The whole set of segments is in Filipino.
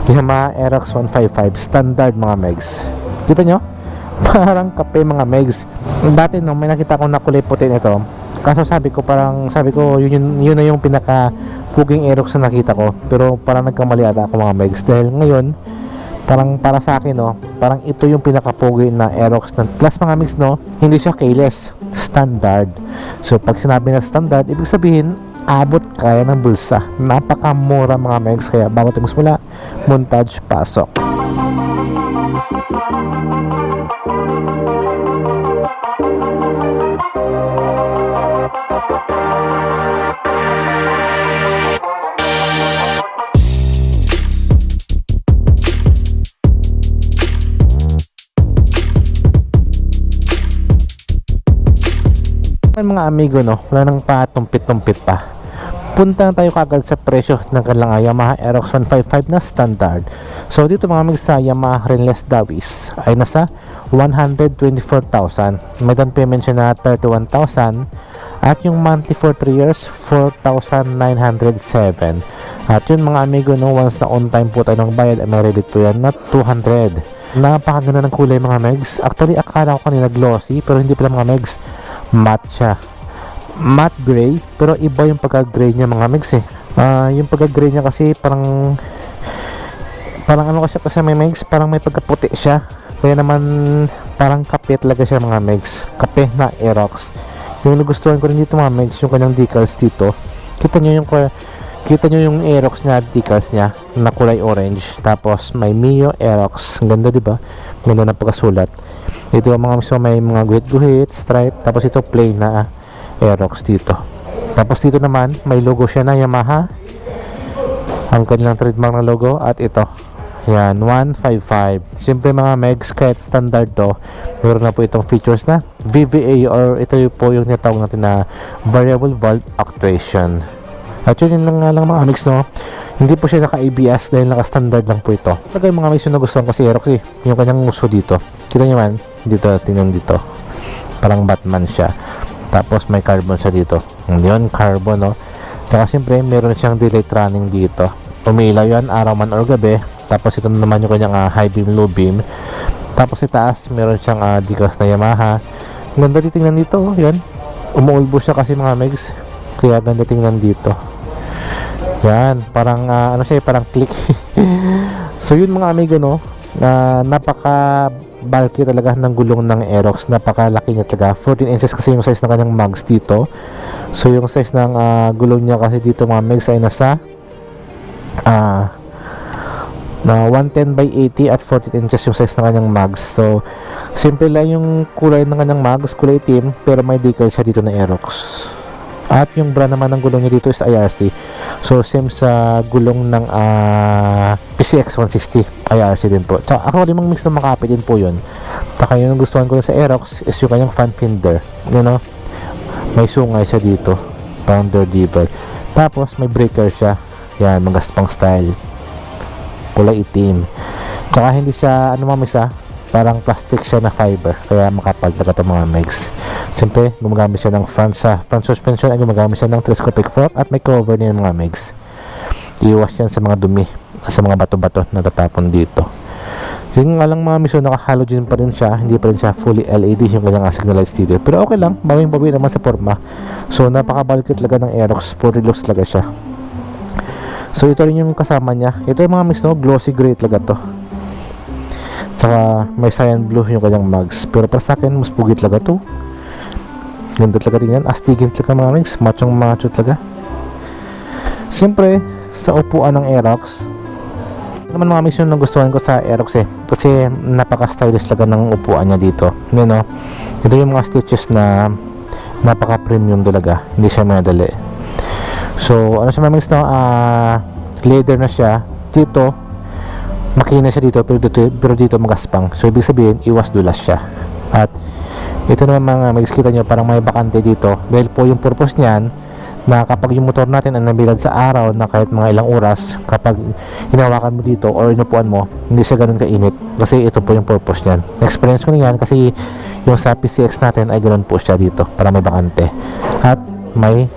Yamaha Aerox 155 standard mga megs. Kita nyo? Parang kape mga megs. Dati no, may nakita ko na kulay puti nito. Kaso sabi ko yun na yung pinaka puging Aerox na nakita ko. Pero parang nagkamali ata ako mga megs. Dahil ngayon, parang para sa akin no, parang ito yung pinaka-pugi na Aerox na plus mga megs no, hindi siya keyless, standard. So pag sinabi na standard, ibig sabihin abot kaya ng bulsa. Napakamura mga megs. Kaya bago tayo magsimula, montage pasok. Mga amigo no, wala nang patumpit-tumpit pa. Punta tayo kagad sa presyo ng kanilang Yamaha Aerox 155 na standard. So dito mga amigo sa Yamaha Rinless Dawis ay nasa 124,000. May down payment siya na 31,000 at yung monthly for 3 years 4,907. At yun mga amigo no, once na on time po tayo ng bayad ay may rebate po yan na 200. Napakaganda ng kulay mga megs. Actually akala ko kanina glossy pero hindi pala mga megs, matte siya, matte gray, pero iba yung pagka-gray niya mga megs eh. Yung pagka-gray niya kasi parang ano kasi may megs, parang may pagka-puti siya. Kaya naman parang kape talaga siya mga megs, kape na Aerox. Yung nagustuhan ko rin dito mga megs, yung kanyang decals dito. Kita nyo yung Aerox na decals niya na kulay orange. Tapos may Mio Aerox. Ang ganda diba? Ganda na pagkasulat. Ito mga miso, may mga guhit-guhit, stripe. Tapos ito plain na Aerox dito. Tapos dito naman may logo siya na Yamaha, ang kanilang trademark na logo. At ito, yan, 155. Siyempre mga megs, kahit standard to, meron na po itong features na VVA, or ito po yung tinatawag natin na variable valve actuation. At yun nga lang mga megs no, hindi po siya naka-ABS dahil naka-standard lang po ito. Talaga yung mga megs yung nagustuhan ko si Aerox eh, yung kanyang uso dito. Kita nyo man, dito, tingnan dito, parang Batman siya. Tapos may carbon siya dito. Yun, carbon no. Tsaka siyempre meron siyang delayed running dito. Umilaw yan araw man or gabi. Tapos ito naman yung kanyang high beam, low beam. Tapos itaas meron siyang decals na Yamaha. Ganda titingnan dito, yan. Umuulbo siya kasi mga megs, kaya ganda tingnan dito. Yan, parang ano siya, parang click. So yun mga amigo no, napaka bulky talaga ng gulong ng Aerox. Napakalaki niya talaga, 14 inches kasi yung size ng kanyang mags dito. So yung size ng gulong niya kasi dito mga megs ay nasa na 110 by 80 at 14 inches yung size ng kanyang mags. So simple lang yung kulay ng kanyang mags, kulay itim, pero may decal siya dito na Aerox. At yung brand naman ng gulong niya dito is IRC. So same sa gulong ng PCX 160, IRC din po. Tsaka ako rin mix na makapit din po yun. Tsaka yun ang gustuhan ko sa Aerox is yung kanyang fan fender, you know? May sungay siya dito, parang door dipper. Tapos may breaker siya, yan, magaspang style, kulay itim. Tsaka hindi siya ano mamisa, parang plastic siya na fiber, kaya makapal talaga itong mga megs. Siyempre gumagamit siya ng front suspension, ay gumagamit siya ng telescopic fork, at may cover niya mga megs. Iwas yan sa mga dumi, sa mga bato-bato na tatapon dito. Yung nga lang mga miso, naka-halogen pa rin siya, hindi pa rin siya fully LED yung kanyang signal lights dito. Pero okay lang, bawing-bawi naman sa forma. So napaka-bulky talaga ng Aerox, puri looks talaga siya. So ito rin yung kasama niya. Ito yung mga miso, glossy gray talaga to. Tsaka may cyan blue yung kanyang mags. Pero para sa akin, mas pugi talaga to. Ganda talaga tingnan, astigin talaga mga megs, machong macho talaga. Siyempre sa upuan ng Aerox, naman mga megs yung nagustuhan ko sa Aerox eh, kasi napaka stylish talaga ng upuan niya dito. You know, ito yung mga stitches na napaka premium talaga, hindi siya madali. So ano siya mga megs no, leather na siya dito, makina siya dito, pero dito magaspang. So ibig sabihin iwas dulas siya. At ito naman mga megs, kita nyo parang may bakante dito, dahil po yung purpose niyan na kapag yung motor natin ang nabilad sa araw na kahit mga ilang oras, kapag hinawakan mo dito or inupuan mo, hindi siya ganun kainit, kasi ito po yung purpose niyan. Experience ko na yan kasi yung sa PCX natin ay ganun po siya dito, para may bakante. At may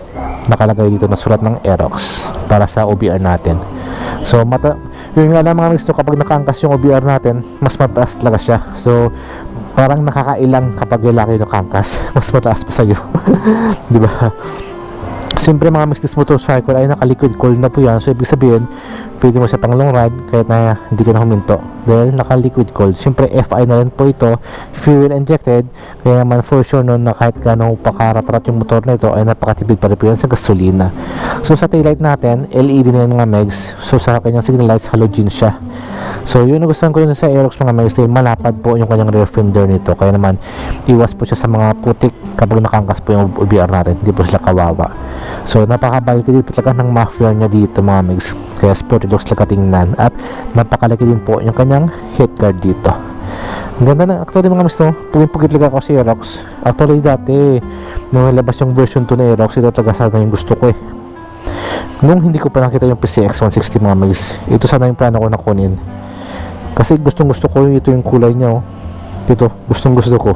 nakalagay dito na sulat ng Aerox para sa OBR natin. So Yun nga lang mga misto, kapag nakaangkas yung OBR natin, mas mataas talaga siya. So parang nakakailang kapag lalaki yung kangkas. Mas mataas pa sa'yo. Di ba? Siyempre mga Mrs. Motorcycle ay naka-liquid coil na po yan. So ibig sabihin, pwede mo siya pang long ride kahit na hindi ka na huminto dahil naka-liquid coil. Siyempre FI na rin po ito, fuel injected. Kaya naman for sure nun na kahit gano'ng pakarat-rat yung motor na ito ay napakatipid pa rin po yan sa gasolina. So sa taillight natin, LED na yan mga megs. So sa kanyang signal lights, halogen siya. So yun nagustuhan ko yun sa Aerox mga megs, dahil malapad po yung kanyang rear fender nito. Kaya naman iwas po siya sa mga putik kapag nakangkas po yung OBR natin, hindi po sila kawawa. So napakabalaki din po talaga ng muffler niya dito mga megs, kaya sporty looks talaga tingnan, at napakalaki din po yung kanyang headguard dito. Ang ganda na actually mga megs, no? Pugin-pugit talaga ako si Aerox. Actually dati nung nalabas yung version 2 na Aerox, ito talaga sana yung gusto ko nung hindi ko pa nakita yung PCX 160 mga megs. Ito sana yung plano ko na kunin kasi gustong gusto ko ito yung kulay niya dito, gustong gusto ko.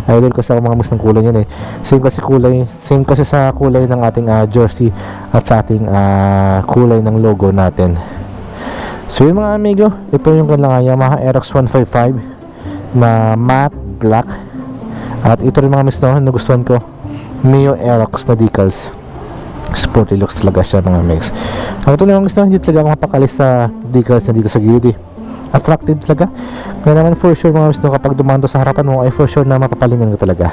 Idol kasi ako mga mas ng kulay yan same kasi sa kulay ng ating jersey at sa ating kulay ng logo natin. So yun mga amigo, ito yung kanilang Yamaha Aerox 155 na matte black, at ito rin mga mis nagustuhan ko, Mio Aerox na decals. Sporty looks talaga siya mga mix. Ang ito naman gusto, hindi talaga ako mapakalis sa decals na dito sa gilid attractive talaga. Kaya naman for sure mga miss, kapag dumando sa harapan mo ay for sure na mapapalingan ka talaga.